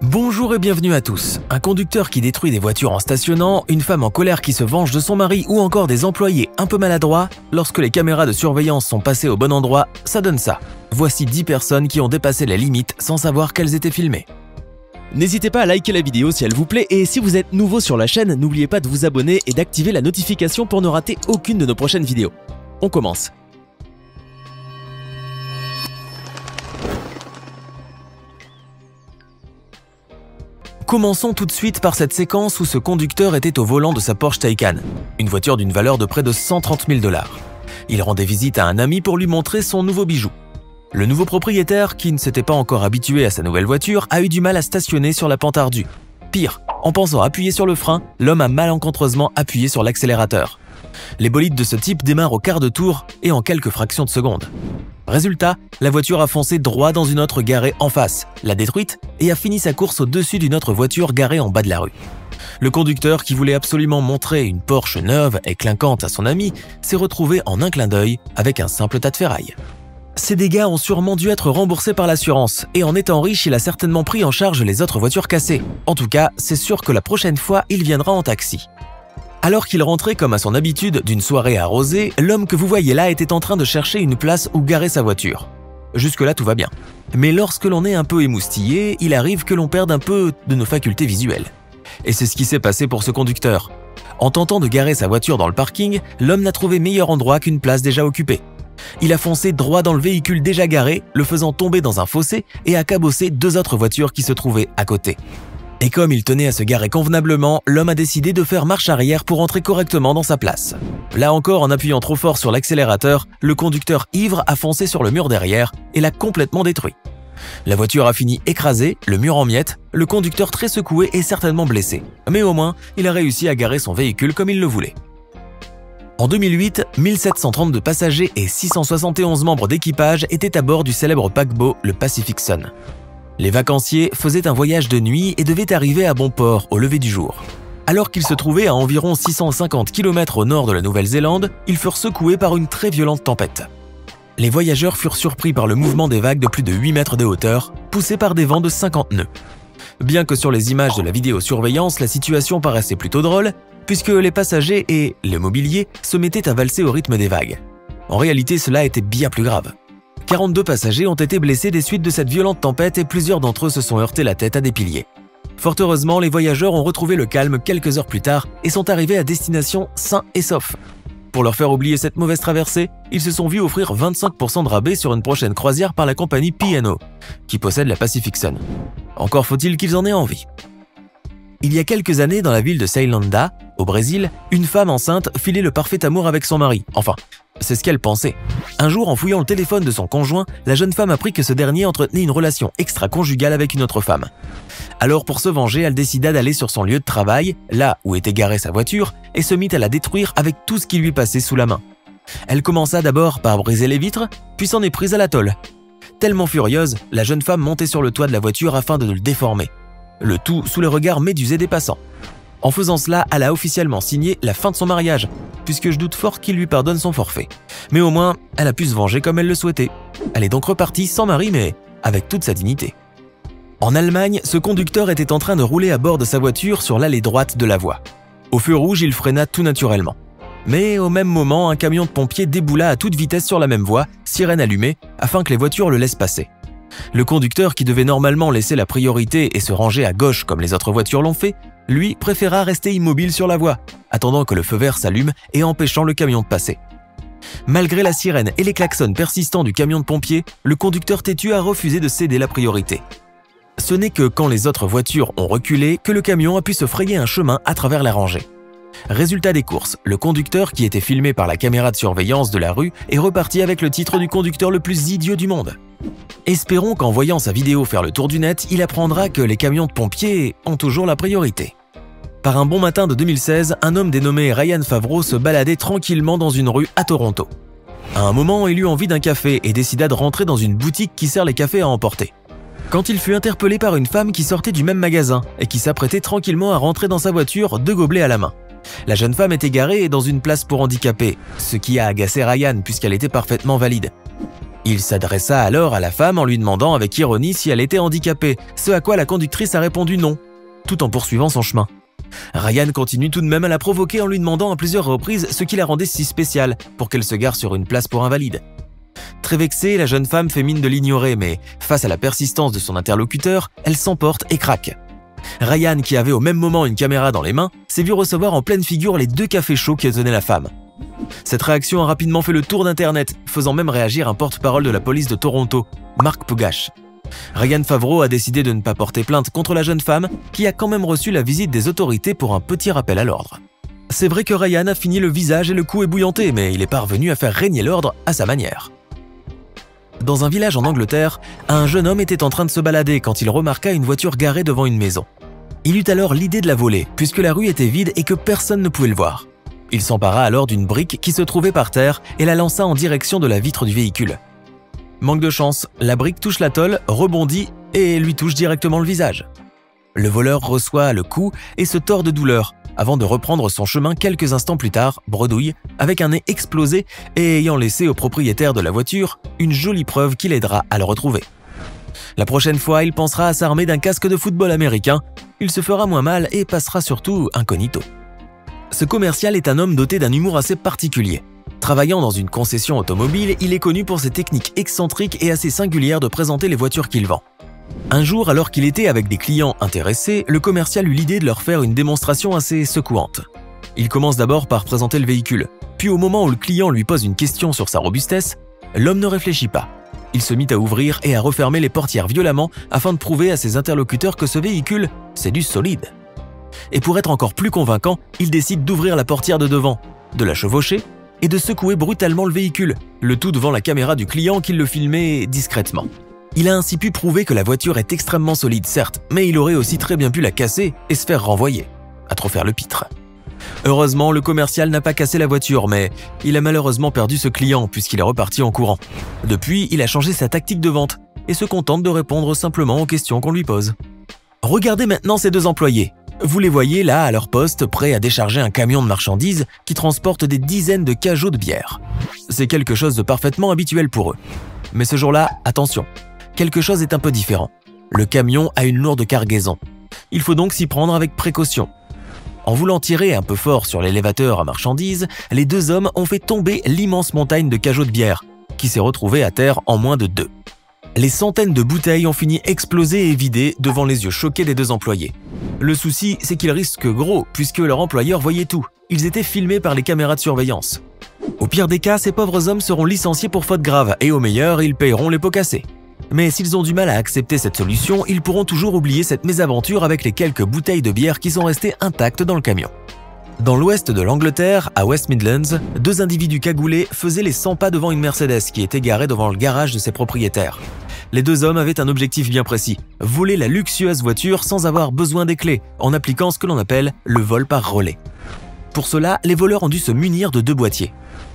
Bonjour et bienvenue à tous. Un conducteur qui détruit des voitures en stationnant, une femme en colère qui se venge de son mari ou encore des employés un peu maladroits, lorsque les caméras de surveillance sont passées au bon endroit, ça donne ça. Voici 10 personnes qui ont dépassé les limites sans savoir qu'elles étaient filmées. N'hésitez pas à liker la vidéo si elle vous plaît et si vous êtes nouveau sur la chaîne, n'oubliez pas de vous abonner et d'activer la notification pour ne rater aucune de nos prochaines vidéos. On commence. Commençons tout de suite par cette séquence où ce conducteur était au volant de sa Porsche Taycan, une voiture d'une valeur de près de 130 000 $. Il rendait visite à un ami pour lui montrer son nouveau bijou. Le nouveau propriétaire, qui ne s'était pas encore habitué à sa nouvelle voiture, a eu du mal à stationner sur la pente ardue. Pire, en pensant appuyer sur le frein, l'homme a malencontreusement appuyé sur l'accélérateur. Les bolides de ce type démarrent au quart de tour et en quelques fractions de seconde. Résultat, la voiture a foncé droit dans une autre garée en face, l'a détruite et a fini sa course au-dessus d'une autre voiture garée en bas de la rue. Le conducteur, qui voulait absolument montrer une Porsche neuve et clinquante à son ami, s'est retrouvé en un clin d'œil avec un simple tas de ferraille. Ces dégâts ont sûrement dû être remboursés par l'assurance et en étant riche, il a certainement pris en charge les autres voitures cassées. En tout cas, c'est sûr que la prochaine fois, il viendra en taxi. Alors qu'il rentrait comme à son habitude d'une soirée arrosée, l'homme que vous voyez là était en train de chercher une place où garer sa voiture. Jusque-là, tout va bien. Mais lorsque l'on est un peu émoustillé, il arrive que l'on perde un peu de nos facultés visuelles. Et c'est ce qui s'est passé pour ce conducteur. En tentant de garer sa voiture dans le parking, l'homme n'a trouvé meilleur endroit qu'une place déjà occupée. Il a foncé droit dans le véhicule déjà garé, le faisant tomber dans un fossé et a cabossé deux autres voitures qui se trouvaient à côté. Et comme il tenait à se garer convenablement, l'homme a décidé de faire marche arrière pour entrer correctement dans sa place. Là encore, en appuyant trop fort sur l'accélérateur, le conducteur ivre a foncé sur le mur derrière et l'a complètement détruit. La voiture a fini écrasée, le mur en miettes, le conducteur très secoué et certainement blessé. Mais au moins, il a réussi à garer son véhicule comme il le voulait. En 2008, 1732 passagers et 671 membres d'équipage étaient à bord du célèbre paquebot le Pacific Sun. Les vacanciers faisaient un voyage de nuit et devaient arriver à bon port au lever du jour. Alors qu'ils se trouvaient à environ 650 km au nord de la Nouvelle-Zélande, ils furent secoués par une très violente tempête. Les voyageurs furent surpris par le mouvement des vagues de plus de 8 mètres de hauteur, poussés par des vents de 50 nœuds. Bien que sur les images de la vidéosurveillance, la situation paraissait plutôt drôle, puisque les passagers et le mobilier se mettaient à valser au rythme des vagues. En réalité, cela était bien plus grave. 42 passagers ont été blessés des suites de cette violente tempête et plusieurs d'entre eux se sont heurtés la tête à des piliers. Fort heureusement, les voyageurs ont retrouvé le calme quelques heures plus tard et sont arrivés à destination sains et saufs. Pour leur faire oublier cette mauvaise traversée, ils se sont vus offrir 25% de rabais sur une prochaine croisière par la compagnie P&O, qui possède la Pacific Sun. Encore faut-il qu'ils en aient envie. Il y a quelques années, dans la ville de Ceilândia, au Brésil, une femme enceinte filait le parfait amour avec son mari. Enfin, c'est ce qu'elle pensait. Un jour, en fouillant le téléphone de son conjoint, la jeune femme apprit que ce dernier entretenait une relation extra-conjugale avec une autre femme. Alors, pour se venger, elle décida d'aller sur son lieu de travail, là où était garée sa voiture, et se mit à la détruire avec tout ce qui lui passait sous la main. Elle commença d'abord par briser les vitres, puis s'en est prise à la tôle. Tellement furieuse, la jeune femme montait sur le toit de la voiture afin de le déformer. Le tout sous les regards médusés des passants. En faisant cela, elle a officiellement signé la fin de son mariage, puisque je doute fort qu'il lui pardonne son forfait. Mais au moins, elle a pu se venger comme elle le souhaitait. Elle est donc repartie sans mari, mais avec toute sa dignité. En Allemagne, ce conducteur était en train de rouler à bord de sa voiture sur l'allée droite de la voie. Au feu rouge, il freina tout naturellement. Mais au même moment, un camion de pompiers déboula à toute vitesse sur la même voie, sirène allumée, afin que les voitures le laissent passer. Le conducteur, qui devait normalement laisser la priorité et se ranger à gauche comme les autres voitures l'ont fait, lui préféra rester immobile sur la voie, attendant que le feu vert s'allume et empêchant le camion de passer. Malgré la sirène et les klaxons persistants du camion de pompiers, le conducteur têtu a refusé de céder la priorité. Ce n'est que quand les autres voitures ont reculé que le camion a pu se frayer un chemin à travers la rangée. Résultat des courses, le conducteur, qui était filmé par la caméra de surveillance de la rue, est reparti avec le titre du conducteur le plus idiot du monde. Espérons qu'en voyant sa vidéo faire le tour du net, il apprendra que les camions de pompiers ont toujours la priorité. Par un bon matin de 2016, un homme dénommé Ryan Favreau se baladait tranquillement dans une rue à Toronto. À un moment, il eut envie d'un café et décida de rentrer dans une boutique qui sert les cafés à emporter. Quand il fut interpellé par une femme qui sortait du même magasin et qui s'apprêtait tranquillement à rentrer dans sa voiture, 2 gobelets à la main. La jeune femme était garée dans une place pour handicapés, ce qui a agacé Ryan puisqu'elle était parfaitement valide. Il s'adressa alors à la femme en lui demandant avec ironie si elle était handicapée, ce à quoi la conductrice a répondu non, tout en poursuivant son chemin. Ryan continue tout de même à la provoquer en lui demandant à plusieurs reprises ce qui la rendait si spéciale pour qu'elle se gare sur une place pour invalides. Très vexée, la jeune femme fait mine de l'ignorer, mais face à la persistance de son interlocuteur, elle s'emporte et craque. Ryan, qui avait au même moment une caméra dans les mains, s'est vu recevoir en pleine figure les 2 cafés chauds que tenait la femme. Cette réaction a rapidement fait le tour d'Internet, faisant même réagir un porte-parole de la police de Toronto, Mark Pugash. Ryan Favreau a décidé de ne pas porter plainte contre la jeune femme, qui a quand même reçu la visite des autorités pour un petit rappel à l'ordre. C'est vrai que Ryan a fini le visage et le cou ébouillanté, mais il est parvenu à faire régner l'ordre à sa manière. Dans un village en Angleterre, un jeune homme était en train de se balader quand il remarqua une voiture garée devant une maison. Il eut alors l'idée de la voler, puisque la rue était vide et que personne ne pouvait le voir. Il s'empara alors d'une brique qui se trouvait par terre et la lança en direction de la vitre du véhicule. Manque de chance, la brique touche la tôle, rebondit et lui touche directement le visage. Le voleur reçoit le coup et se tord de douleur, avant de reprendre son chemin quelques instants plus tard, bredouille, avec un nez explosé et ayant laissé au propriétaire de la voiture une jolie preuve qui l'aidera à le retrouver. La prochaine fois, il pensera à s'armer d'un casque de football américain, il se fera moins mal et passera surtout incognito. Ce commercial est un homme doté d'un humour assez particulier. Travaillant dans une concession automobile, il est connu pour ses techniques excentriques et assez singulières de présenter les voitures qu'il vend. Un jour, alors qu'il était avec des clients intéressés, le commercial eut l'idée de leur faire une démonstration assez secouante. Il commence d'abord par présenter le véhicule, puis au moment où le client lui pose une question sur sa robustesse, l'homme ne réfléchit pas. Il se mit à ouvrir et à refermer les portières violemment afin de prouver à ses interlocuteurs que ce véhicule, c'est du solide. Et pour être encore plus convaincant, il décide d'ouvrir la portière de devant, de la chevaucher et de secouer brutalement le véhicule, le tout devant la caméra du client qui le filmait discrètement. Il a ainsi pu prouver que la voiture est extrêmement solide, certes, mais il aurait aussi très bien pu la casser et se faire renvoyer, à trop faire le pitre. Heureusement, le commercial n'a pas cassé la voiture, mais il a malheureusement perdu ce client puisqu'il est reparti en courant. Depuis, il a changé sa tactique de vente et se contente de répondre simplement aux questions qu'on lui pose. Regardez maintenant ces 2 employés. Vous les voyez là à leur poste, prêts à décharger un camion de marchandises qui transporte des dizaines de cajots de bière. C'est quelque chose de parfaitement habituel pour eux. Mais ce jour-là, attention, quelque chose est un peu différent. Le camion a une lourde cargaison. Il faut donc s'y prendre avec précaution. En voulant tirer un peu fort sur l'élévateur à marchandises, les 2 hommes ont fait tomber l'immense montagne de cajots de bière, qui s'est retrouvée à terre en moins de 2. Les centaines de bouteilles ont fini explosées et vidées devant les yeux choqués des 2 employés. Le souci, c'est qu'ils risquent gros, puisque leur employeur voyait tout. Ils étaient filmés par les caméras de surveillance. Au pire des cas, ces pauvres hommes seront licenciés pour faute grave, et au meilleur, ils paieront les pots cassés. Mais s'ils ont du mal à accepter cette solution, ils pourront toujours oublier cette mésaventure avec les quelques bouteilles de bière qui sont restées intactes dans le camion. Dans l'ouest de l'Angleterre, à West Midlands, 2 individus cagoulés faisaient les 100 pas devant une Mercedes qui était garée devant le garage de ses propriétaires. Les 2 hommes avaient un objectif bien précis, voler la luxueuse voiture sans avoir besoin des clés, en appliquant ce que l'on appelle le vol par relais. Pour cela, les voleurs ont dû se munir de 2 boîtiers.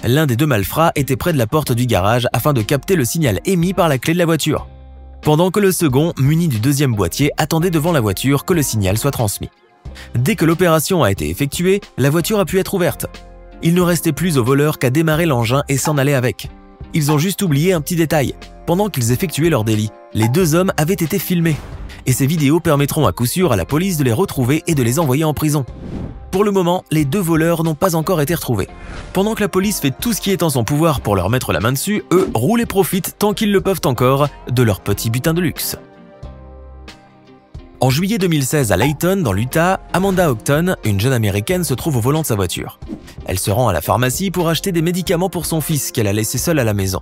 L'un des 2 malfrats était près de la porte du garage afin de capter le signal émis par la clé de la voiture, pendant que le second, muni du 2e boîtier, attendait devant la voiture que le signal soit transmis. Dès que l'opération a été effectuée, la voiture a pu être ouverte. Il ne restait plus aux voleurs qu'à démarrer l'engin et s'en aller avec. Ils ont juste oublié un petit détail. Pendant qu'ils effectuaient leur délit, les 2 hommes avaient été filmés. Et ces vidéos permettront à coup sûr à la police de les retrouver et de les envoyer en prison. Pour le moment, les 2 voleurs n'ont pas encore été retrouvés. Pendant que la police fait tout ce qui est en son pouvoir pour leur mettre la main dessus, eux roulent et profitent tant qu'ils le peuvent encore de leur petit butin de luxe. En juillet 2016 à Layton, dans l'Utah, Amanda Houghton, une jeune américaine, se trouve au volant de sa voiture. Elle se rend à la pharmacie pour acheter des médicaments pour son fils qu'elle a laissé seul à la maison.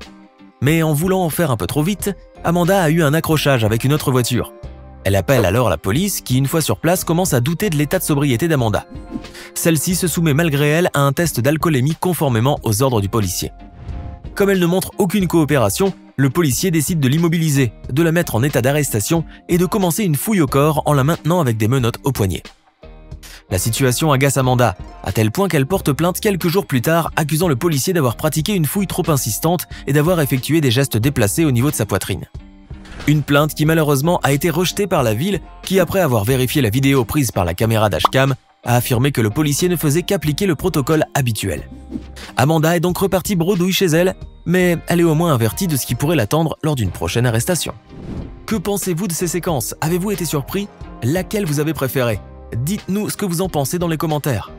Mais en voulant en faire un peu trop vite, Amanda a eu un accrochage avec une autre voiture. Elle appelle alors la police qui, une fois sur place, commence à douter de l'état de sobriété d'Amanda. Celle-ci se soumet malgré elle à un test d'alcoolémie conformément aux ordres du policier. Comme elle ne montre aucune coopération, le policier décide de l'immobiliser, de la mettre en état d'arrestation et de commencer une fouille au corps en la maintenant avec des menottes au poignet. La situation agace Amanda, à tel point qu'elle porte plainte quelques jours plus tard, accusant le policier d'avoir pratiqué une fouille trop insistante et d'avoir effectué des gestes déplacés au niveau de sa poitrine. Une plainte qui malheureusement a été rejetée par la ville qui, après avoir vérifié la vidéo prise par la caméra dashcam, a affirmé que le policier ne faisait qu'appliquer le protocole habituel. Amanda est donc repartie bredouille chez elle, mais elle est au moins avertie de ce qui pourrait l'attendre lors d'une prochaine arrestation. Que pensez-vous de ces séquences? Avez-vous été surpris? Laquelle vous avez préférée? Dites-nous ce que vous en pensez dans les commentaires.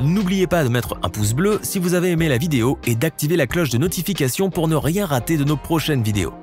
N'oubliez pas de mettre un pouce bleu si vous avez aimé la vidéo et d'activer la cloche de notification pour ne rien rater de nos prochaines vidéos.